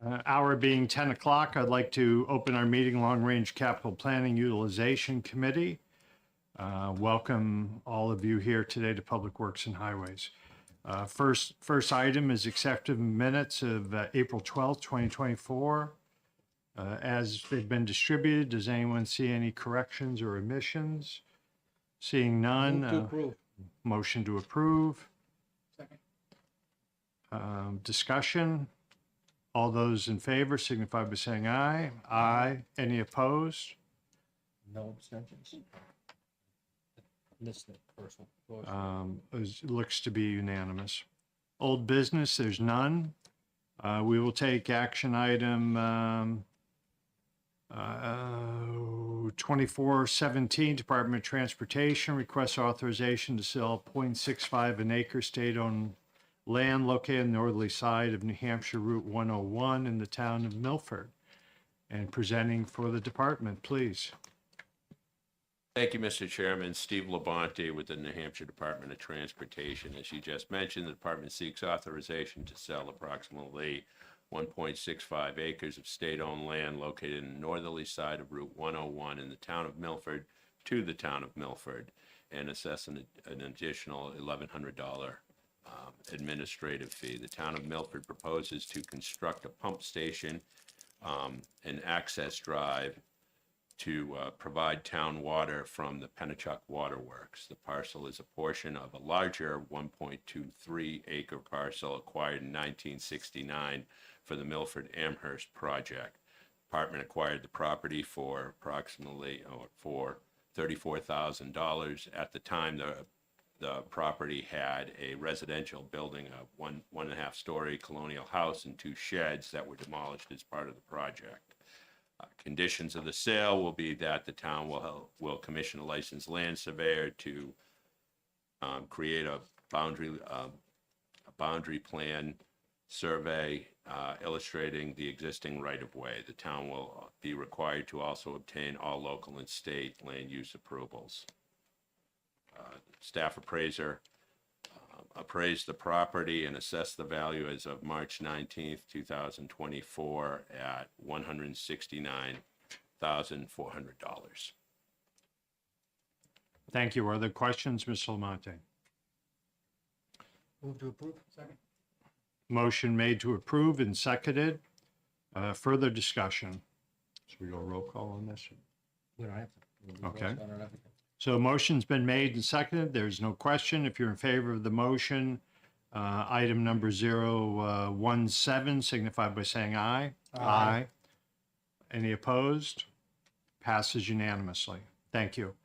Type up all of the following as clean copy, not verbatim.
Hour being 10 o'clock, I'd like to open our meeting, Long Range Capital Planning Utilization Committee. Welcome all of you here today to Public Works and Highways. First item is accepted minutes of April 12th, 2024. As they've been distributed, does anyone see any corrections or omissions? Seeing none. Move to approve. Motion to approve. Second. Discussion. All those in favor signify by saying aye. Aye. Any opposed? No abstentions. Missed it, first one. It looks to be unanimous. Old business, there's none. We will take action item 2417, Department of Transportation requests authorization to sell 0.65 an acre state-owned land located on the northerly side of New Hampshire Route 101 in the town of Milford. And presenting for the department, please. Thank you, Mr. Chairman. Steve Labonte with the New Hampshire Department of Transportation. As you just mentioned, the department seeks authorization to sell approximately 1.65 acres of state-owned land located in the northerly side of Route 101 in the town of Milford to the town of Milford and assess an additional $1,100 administrative fee. The town of Milford proposes to construct a pump station and access drive to provide town water from the Pennachuck Waterworks. The parcel is a portion of a larger 1.23 acre parcel acquired in 1969 for the Milford Amherst project. The department acquired the property for approximately for $34,000. At the time, the property had a residential building, a one and a half story colonial house and 2 sheds that were demolished as part of the project. Conditions of the sale will be that the town will commission a licensed land surveyor to create a boundary plan survey illustrating the existing right-of-way. The town will be required to also obtain all local and state land use approvals. Staff appraiser appraised the property and assessed the value as of March 19th, 2024 at $169,400. Thank you. Are there questions, Mr. Lamonte? Move to approve. Second. Motion made to approve and seconded. Further discussion. Should we go roll call on this? We don't have to. We'll do Okay. roll call on everything. So motion's been made and seconded. There's no question. If you're in favor of the motion, item number 017, signify by saying aye. Aye. Any opposed? Passes unanimously. Thank you.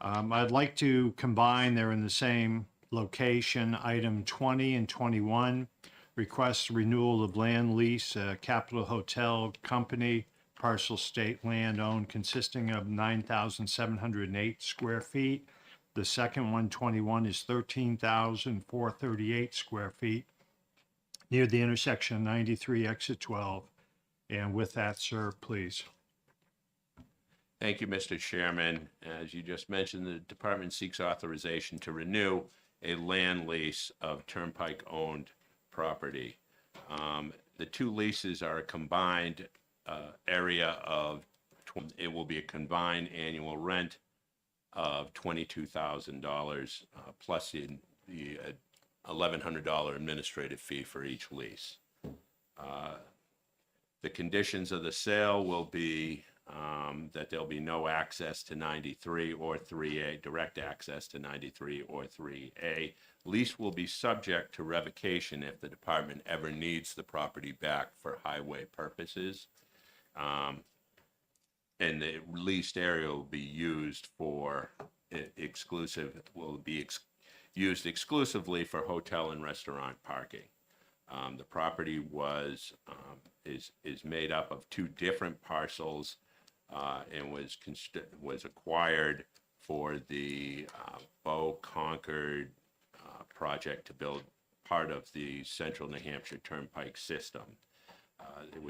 I'd like to combine, they're in the same location, item 20 and 21, request renewal of land lease, Capital Hotel Company, parcel state land owned consisting of 9,708 square feet. The second 121 is 13,438 square feet near the intersection of 93 exit 12. And with that, sir, please. Thank you, Mr. Chairman. As you just mentioned, the department seeks authorization to renew a land lease of Turnpike-owned property. The 2 leases are a combined area of, it will be a combined annual rent of $22,000 plus the $1,100 administrative fee for each lease. The conditions of the sale will be that there'll be no access to 93 or 3A, direct access to 93 or 3A. Lease will be subject to revocation if the department ever needs the property back for highway purposes. And the leased area will be used for used exclusively for hotel and restaurant parking. The property is made up of 2 different parcels and was acquired for the Bow Concord project to build part of the Central New Hampshire Turnpike system. The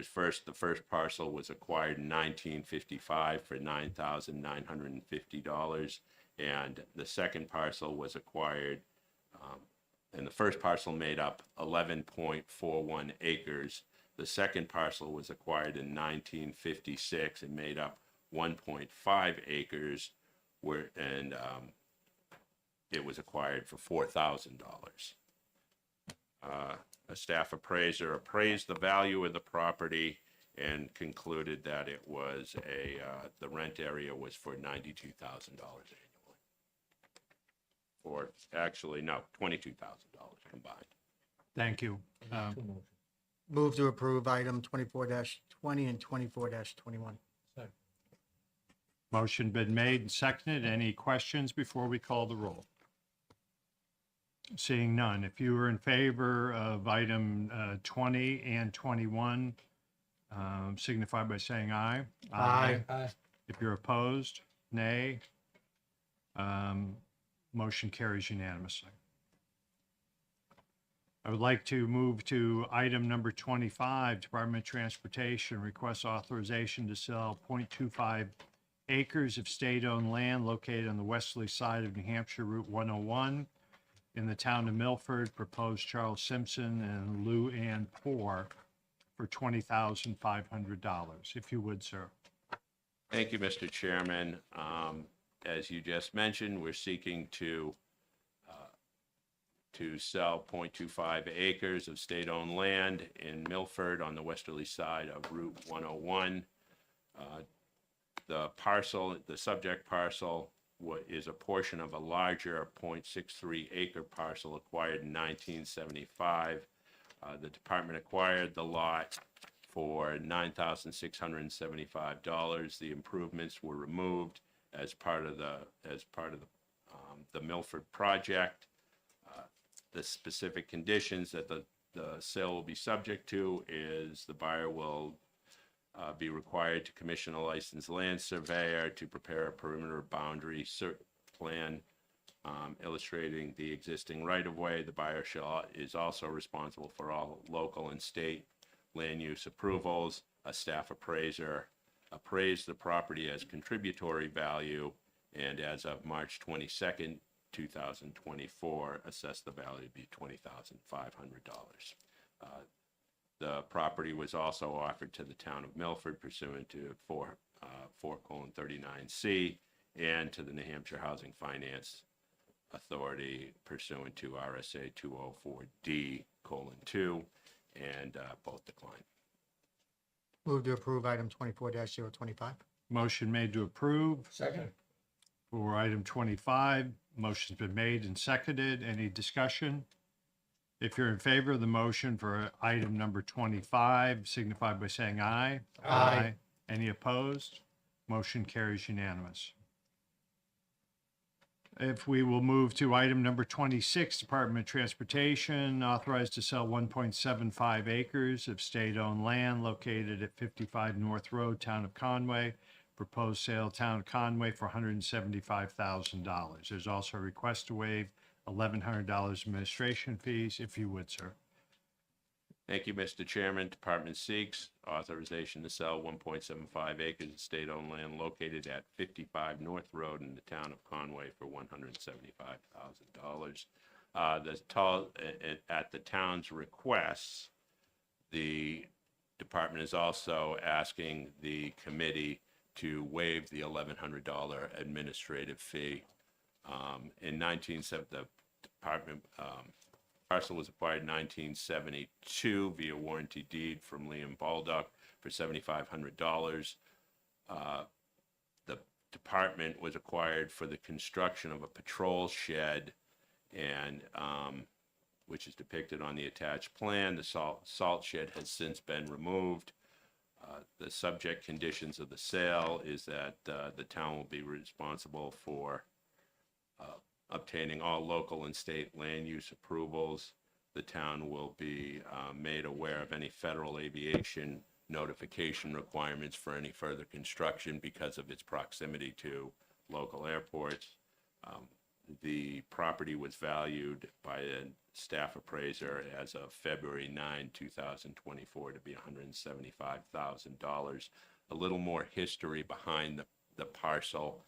first parcel was acquired in 1955 for $9,950, and the second parcel was acquired, and the first parcel made up 11.41 acres. The second parcel was acquired in 1956 and made up 1.5 acres, it was acquired for $4,000. A staff appraiser appraised the value of the property and concluded that it was the rent area was for $92,000 annually. Or actually, no, $22,000 combined. Thank you. Two motions. Move to approve item 24-20 and 24-21. Second. Motion been made and seconded. Any questions before we call the roll? Seeing none. If you are in favor of item 20 and 21, signify by saying aye. Aye. Aye. If you're opposed, nay. Motion carries unanimously. I would like to move to item number 25, Department of Transportation requests authorization to sell 0.25 acres of state-owned land located on the westerly side of New Hampshire Route 101 in the town of Milford, proposed Charles Simpson and Lou Ann Poor for $20,500. If you would, sir. Thank you, Mr. Chairman. As you just mentioned, we're seeking to sell 0.25 acres of state-owned land in Milford on the westerly side of Route 101. The subject parcel is a portion of a larger 0.63 acre parcel acquired in 1975. The department acquired the lot for $9,675. The improvements were removed as part of the Milford project. The specific conditions that the sale will be subject to is the buyer will be required to commission a licensed land surveyor to prepare a perimeter boundary plan illustrating the existing right-of-way. The buyer is also responsible for all local and state land use approvals. A staff appraiser appraised the property as contributory value, and as of March 22nd, 2024, assessed the value to be $20,500. The property was also offered to the town of Milford pursuant to 4:39C and to the New Hampshire Housing Finance Authority pursuant to RSA 204D:2, and both declined. Move to approve item 24-025. Motion made to approve Second. for item 25. Motion's been made and seconded. Any discussion? If you're in favor of the motion for item number 25, signify by saying aye. Aye. Any opposed? Motion carries unanimous. If we will move to item number 26, Department of Transportation authorized to sell 1.75 acres of state-owned land located at 55 North Road, Town of Conway. Proposed sale, Town of Conway, for $175,000. There's also a request to waive $1,100 administration fees, if you would, sir. Thank you, Mr. Chairman. Department seeks authorization to sell 1.75 acres of state-owned land located at 55 North Road in the town of Conway for $175,000. At the town's request, the department is also asking the committee to waive the $1,100 administrative fee. In 1970, the department parcel was acquired in 1972 via warranty deed from Liam Baldock for $7,500. The department was acquired for the construction of a patrol shed, and which is depicted on the attached plan. The salt shed has since been removed. The subject conditions of the sale is that the town will be responsible for obtaining all local and state land use approvals. The town will be made aware of any federal aviation notification requirements for any further construction because of its proximity to local airports. The property was valued by a staff appraiser as of February 9, 2024 to be $175,000. A little more history behind the parcel.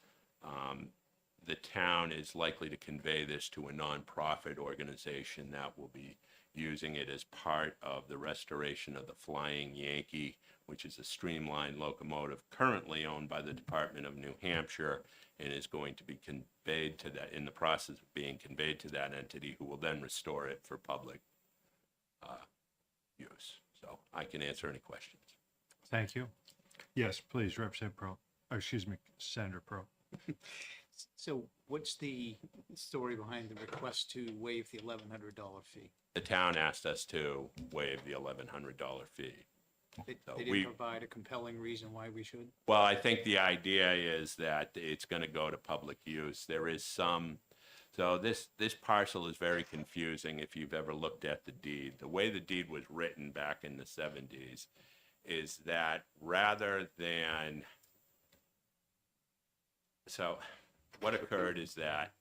The town is likely to convey this to a nonprofit organization that will be using it as part of the restoration of the Flying Yankee, which is a streamlined locomotive currently owned by the Department of New Hampshire and is going to be conveyed to that, in the process of being conveyed to that entity, who will then restore it for public use. So I can answer any questions. Thank you. Yes, please, Representative Pro, or excuse me, Senator Pro. So what's the story behind the request to waive the $1,100 fee? The town asked us to waive the $1,100 fee. They So they we- didn't provide a compelling reason why we should? Well, I think the idea is that it's going to go to public use. There is some, so this parcel is very confusing if you've ever looked at the deed. The way the deed was written back in the 70s is that rather than, so what occurred is that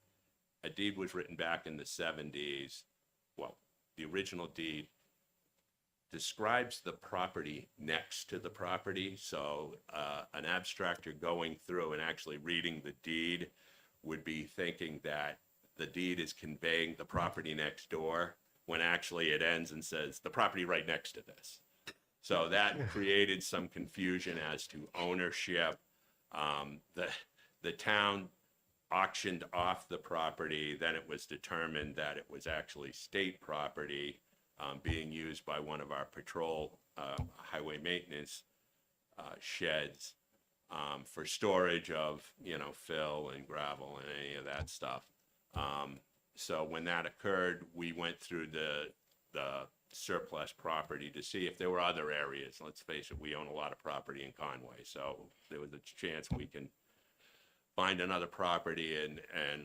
a deed was written back in the 70s. Well, the original deed describes the property next to the property. So an abstractor going through and actually reading the deed would be thinking that the deed is conveying the property next door, when actually it ends and says the property right next to this. So that created some confusion as to ownership. The town auctioned off the property. Then it was determined that it was actually state property, being used by one of our patrol highway maintenance sheds for storage of, fill and gravel and any of that stuff. So when that occurred, we went through the surplus property to see if there were other areas. Let's face it, we own a lot of property in Conway, so there was a chance we can find another property and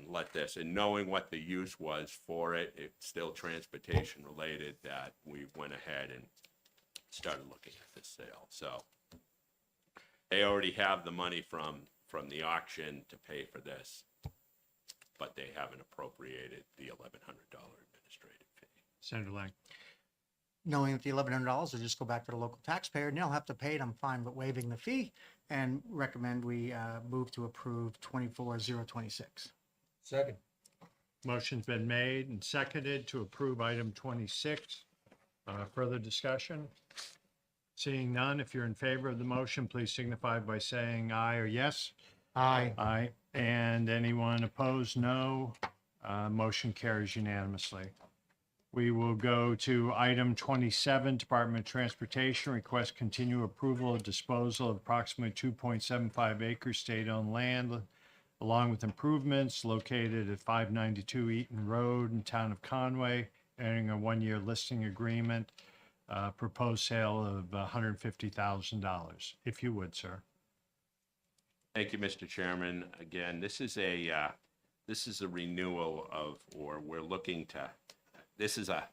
let this, and knowing what the use was for it, it's still transportation related, that we went ahead and started looking at this sale. So they already have the money from the auction to pay for this, but they haven't appropriated the $1,100 administrative fee. Senator Lang. Knowing that the $1,100 will just go back to the local taxpayer, and they'll have to pay it, I'm fine with waiving the fee, and recommend we move to approve 24026. Second. Motion's been made and seconded to approve item 26. Further discussion? Seeing none, if you're in favor of the motion, please signify by saying aye or yes. Aye. Aye. And anyone opposed, no. Motion carries unanimously. We will go to item 27, Department of Transportation, request continue approval of disposal of approximately 2.75 acres state-owned land, along with improvements located at 592 Eaton Road in town of Conway, entering a one-year listing agreement, proposed sale of $150,000. If you would, sir. Thank you, Mr. Chairman. Again, this is a renewal of, or we're looking to, this is a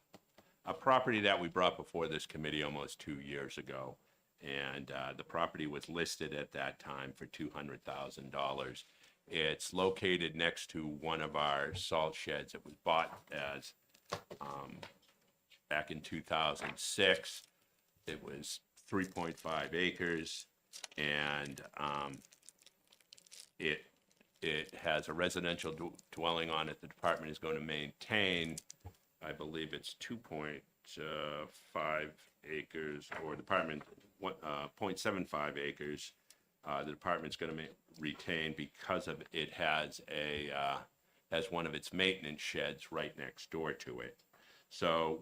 property that we brought before this committee almost 2 years ago. And the property was listed at that time for $200,000. It's located next to one of our salt sheds. It was bought as, back in 2006. It was 3.5 acres, and it has a residential dwelling on it. The department is going to maintain, I believe it's 2.5 acres, or department 0.75 acres. The department's going to retain because of it has one of its maintenance sheds right next door to it. So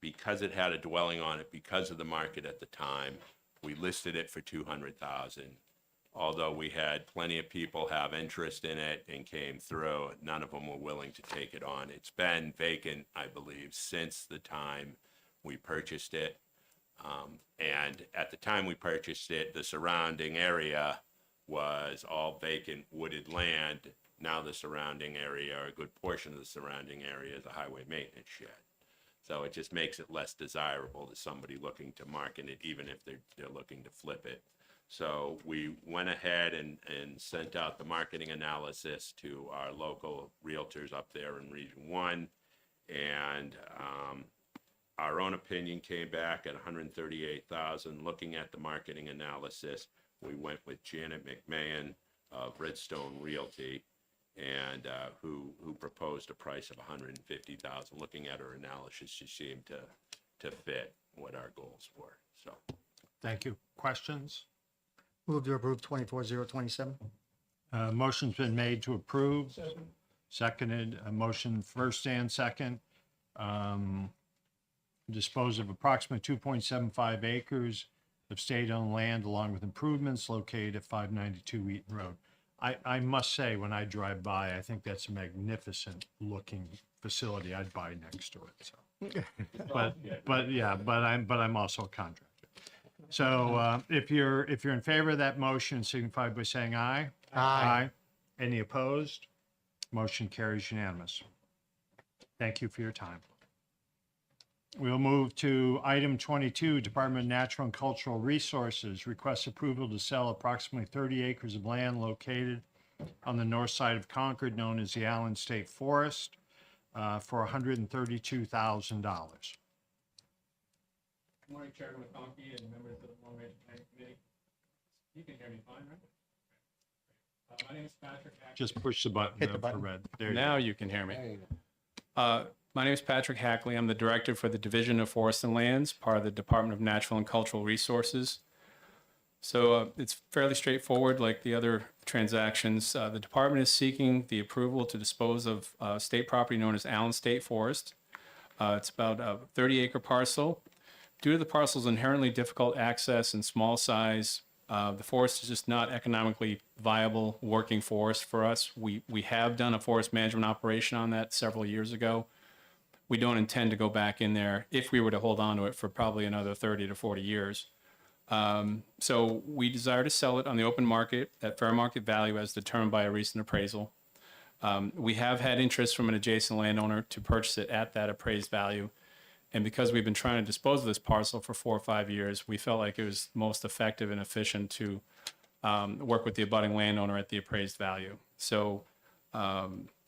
because it had a dwelling on it, because of the market at the time, we listed it for $200,000. Although we had plenty of people have interest in it and came through, none of them were willing to take it on. It's been vacant, I believe, since the time we purchased it. And at the time we purchased it, the surrounding area was all vacant wooded land. Now the surrounding area, or a good portion of the surrounding area, is a highway maintenance shed. So it just makes it less desirable to somebody looking to market it, even if they're looking to flip it. So we went ahead and sent out the marketing analysis to our local realtors up there in Region 1. And our own opinion came back at $138,000. Looking at the marketing analysis, we went with Janet McMahon of Redstone Realty. and who proposed a price of $150,000. Looking at her analysis, she seemed to fit what our goals were. So Thank you. Questions? Move to approve 24027. Motion's been made to approve. Seconded. A motion first and second. Dispose of approximately 2.75 acres of state-owned land along with improvements located at 592 Eaton Road. I must say, when I drive by, I think that's a magnificent looking facility. I'd buy next to it. So, but I'm also a contractor. So if you're in favor of that motion, signify by saying aye. Aye. Any opposed? Motion carries unanimous. Thank you for your time. We'll move to item 22, Department of Natural and Cultural Resources requests approval to sell approximately 30 acres of land located on the north side of Concord, known as the Allen State Forest, for $132,000. Good morning, Chairman McConkey and members of the Long Range Planning Committee. You can hear me fine, right? My name is Patrick. Just push the button Hit the for button. red. There you Now go. you can hear me. There you go. My name is Patrick Hackley. I'm the Director for the Division of Forest and Lands, part of the Department of Natural and Cultural Resources. So it's fairly straightforward like the other transactions. The department is seeking the approval to dispose of state property known as Allen State Forest. It's about a 30-acre parcel. Due to the parcel's inherently difficult access and small size, the forest is just not economically viable working forest for us. We have done a forest management operation on that several years ago. We don't intend to go back in there if we were to hold on to it for probably another 30 to 40 years. So we desire to sell it on the open market at fair market value as determined by a recent appraisal. We have had interest from an adjacent landowner to purchase it at that appraised value. And because we've been trying to dispose of this parcel for 4 or 5 years, we felt like it was most effective and efficient to work with the abutting landowner at the appraised value. So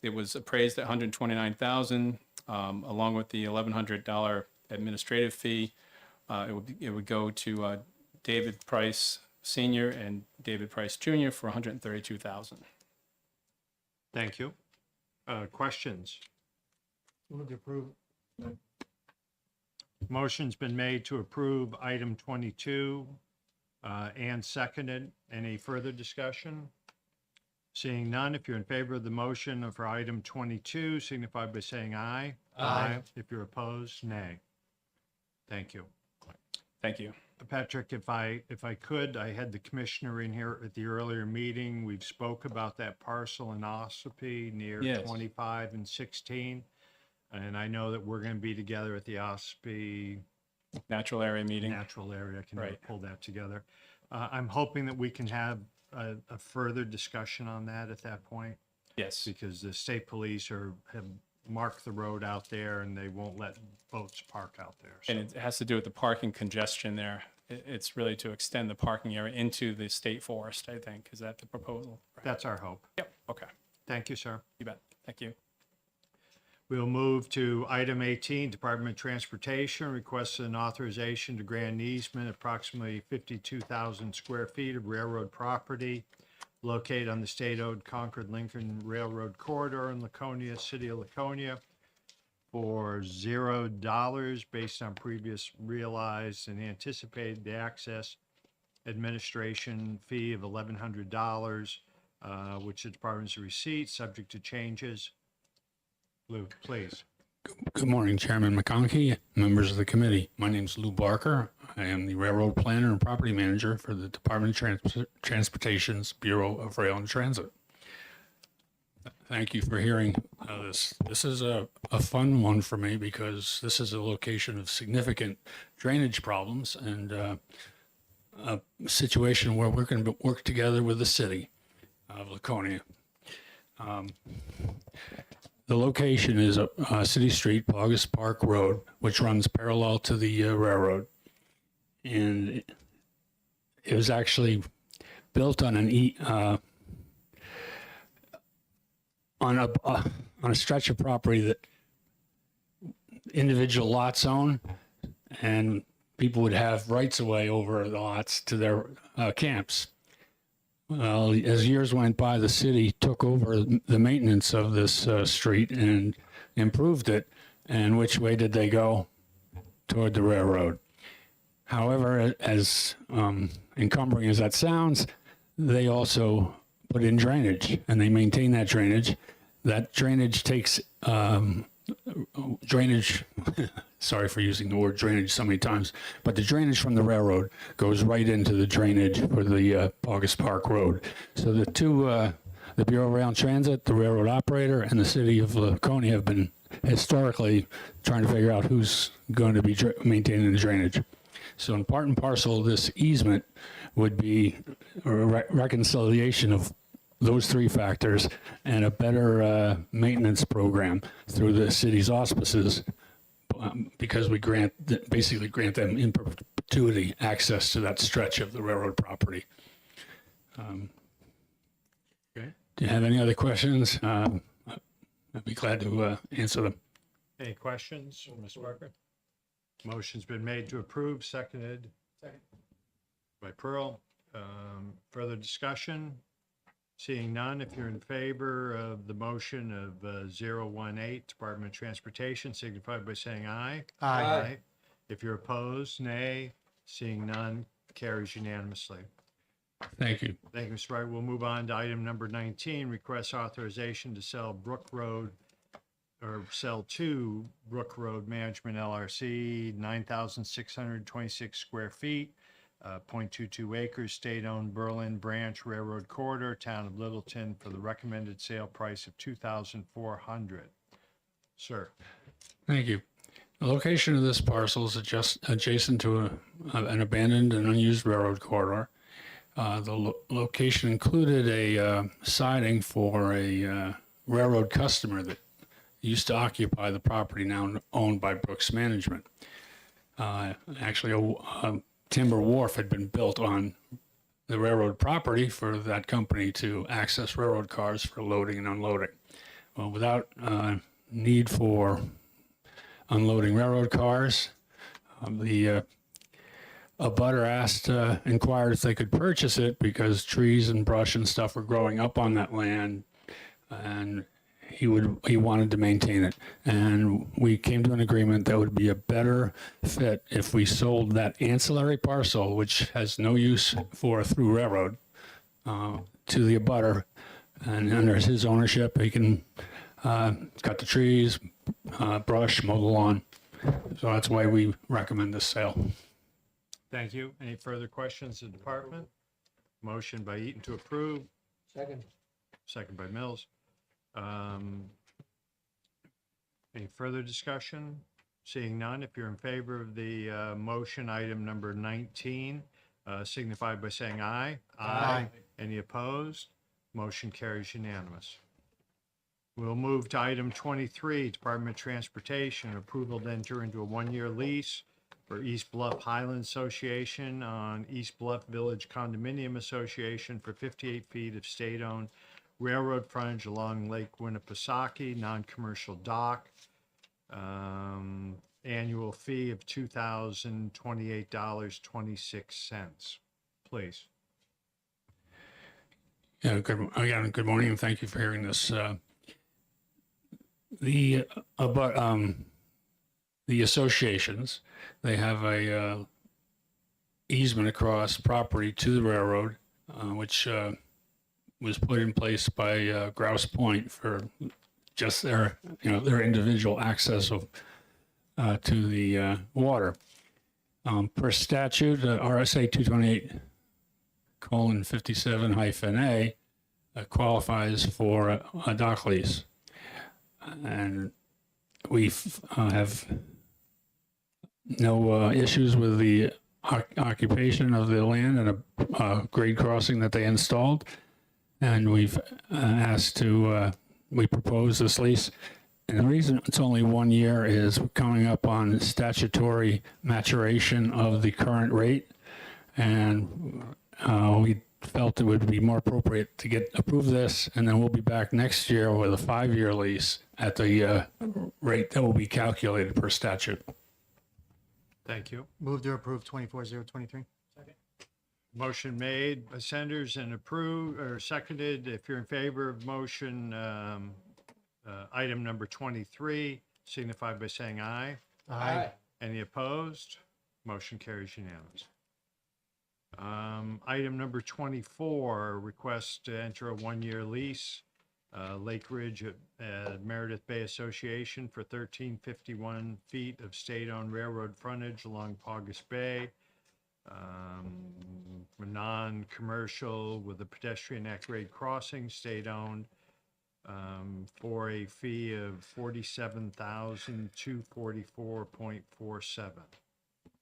it was appraised at $129,000, along with the $1,100 administrative fee. It would go to David Price Sr. and David Price Jr. for $132,000. Thank you. Questions? Move to approve. Motion's been made to approve item 22 and seconded. Any further discussion? Seeing none, if you're in favor of the motion for item 22, signify by saying aye. Aye. If you're opposed, nay. Thank you. Thank you. Patrick, if I could, I had the commissioner in here at the earlier meeting. We've spoke about that parcel in Ossipee near Yes. 25 and 16. And I know that we're going to be together at the Ossipee Natural area meeting. natural area. I can never Right. pull that together. I'm hoping that we can have a further discussion on that at that point, Yes. because the state police have marked the road out there and they won't let boats park out there. So And it has to do with the parking congestion there. It's really to extend the parking area into the state forest, I think. Is that the proposal? that's our hope. Yep. Okay. Thank you, sir. You bet. Thank you. We'll move to item 18, Department of Transportation requests an authorization to grant an easement approximately 52,000 square feet of railroad property located on the state-owned Concord-Lincoln Railroad Corridor in Laconia, City of Laconia, for $0 based on previous realized and anticipated access administration fee of $1,100, which the department's receipt, subject to changes. Lou, please. Good morning, Chairman McConkey, members of the committee. My name is Lou Barker. I am the railroad planner and property manager for the Department of Transportation's Bureau of Rail and Transit. Thank you for hearing this. This is a fun one for me because this is a location of significant drainage problems and a situation where we're going to work together with the city of Laconia. The location is City Street, August Park Road, which runs parallel to the railroad. And it was actually built on a stretch of property that individual lots own, and people would have rights of way over the lots to their camps. Well, as years went by, the city took over the maintenance of this street and improved it. And which way did they go? Toward the railroad. However, as encumbering as that sounds, they also put in drainage and they maintain that drainage. That drainage takes drainage, sorry for using the word drainage so many times, but the drainage from the railroad goes right into the drainage for the August Park Road. So the two, the Bureau of Rail and Transit, the railroad operator, and the city of Laconia have been historically trying to figure out who's going to be maintaining the drainage. So in part and parcel, this easement would be a reconciliation of those three factors and a better maintenance program through the city's auspices, because we basically grant them in perpetuity access to that stretch of the railroad property. Okay. Do you have any other questions? I'd be glad to answer them. Any questions, Mr. Barker? Motion's been made to approve, seconded. Second. By Pearl. Further discussion? Seeing none, if you're in favor of the motion of 018, Department of Transportation, signify by saying aye. Aye. If you're opposed, nay. Seeing none, carries unanimously. Thank you. Thank you, Mr. Wright. We'll move on to item number 19, request authorization to sell Brook Road, or sell to Brook Road Management LRC, 9,626 square feet, 0.22 acres, state-owned Berlin Branch Railroad Corridor, Town of Littleton, for the recommended sale price of $2,400. Sir. Thank you. The location of this parcel is adjacent to an abandoned and unused railroad corridor. The location included a siding for a railroad customer that used to occupy the property now owned by Brooks Management. Actually, a timber wharf had been built on the railroad property for that company to access railroad cars for loading and unloading. Well, without need for unloading railroad cars, the abutter inquired if they could purchase it because trees and brush and stuff were growing up on that land, and he wanted to maintain it. And we came to an agreement that would be a better fit if we sold that ancillary parcel, which has no use for a through railroad, to the abutter, and under his ownership, he can cut the trees, brush, mow the lawn. So that's why we recommend this sale. Thank you. Any further questions of the department? Motion by Eaton to approve, Second. second by Mills. Any further discussion? Seeing none, if you're in favor of the motion, item number 19, signify by saying aye. Aye. Any opposed? Motion carries unanimous. We'll move to item 23, Department of Transportation, approval to enter into a one-year lease for East Bluff Highland Association on East Bluff Village Condominium Association for 58 feet of state-owned railroad frontage along Lake Winnipesaukee, non-commercial dock. Annual fee of $2,028.26. Please. Yeah, good morning, and thank you for hearing this. The associations, they have a easement across property to the railroad, which was put in place by Grouse Point for just their individual access of to the water. Per statute, RSA 228:57-A qualifies for a dock lease. And we have no issues with the occupation of the land and a grade crossing that they installed. And we've asked to, we propose this lease. And the reason it's only 1 year is we're coming up on statutory maturation of the current rate. And we felt it would be more appropriate to approve this, and then we'll be back next year with a 5-year lease at the rate that will be calculated per statute. Thank you. Move to approve 24023. Motion made by Senders and approved or seconded. If you're in favor of motion, item number 23, signify by saying aye. Aye. Any opposed? Motion carries unanimous. Item number 24, request to enter a one-year lease, Lake Ridge Meredith Bay Association for 1351 feet of state-owned railroad frontage along Paugus Bay. Non-commercial with a pedestrian at-grade crossing, state-owned, for a fee of $47,244.47,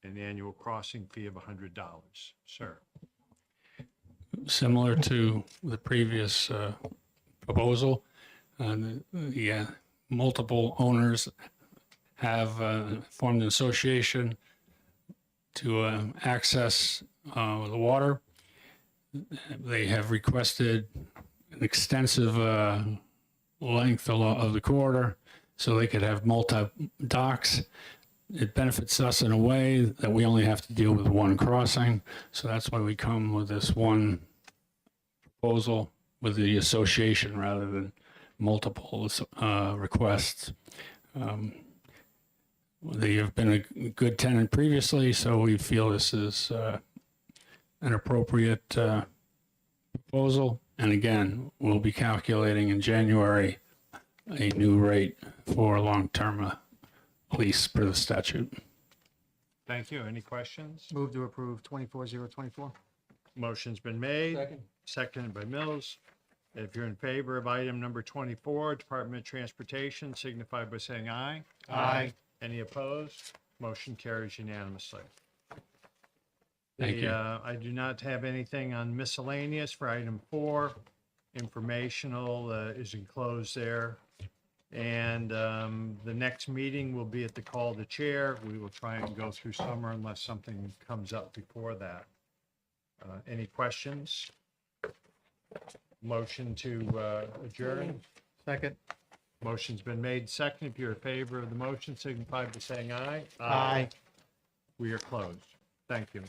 an annual crossing fee of $100. Sir. Similar to the previous proposal, multiple owners have formed an association to access the water. They have requested an extensive length of the corridor so they could have multi-docks. It benefits us in a way that we only have to deal with one crossing. So that's why we come with this one proposal with the association rather than multiple requests. They have been a good tenant previously, so we feel this is an appropriate proposal. And again, we'll be calculating in January a new rate for long-term lease per the statute. Thank you. Any questions? Move to approve 24024. Motion's been made, Second. seconded by Mills. If you're in favor of item number 24, Department of Transportation, signify by saying aye. Aye. Any opposed? Motion carries unanimously. Thank you. I do not have anything on miscellaneous for item 4. Informational is enclosed there. And the next meeting will be at the call of the chair. We will try and go through summer unless something comes up before that. Any questions? Motion to adjourn. Second. Motion's been made second. If you're in favor of the motion, signify by saying aye. Aye. We are closed. Thank you.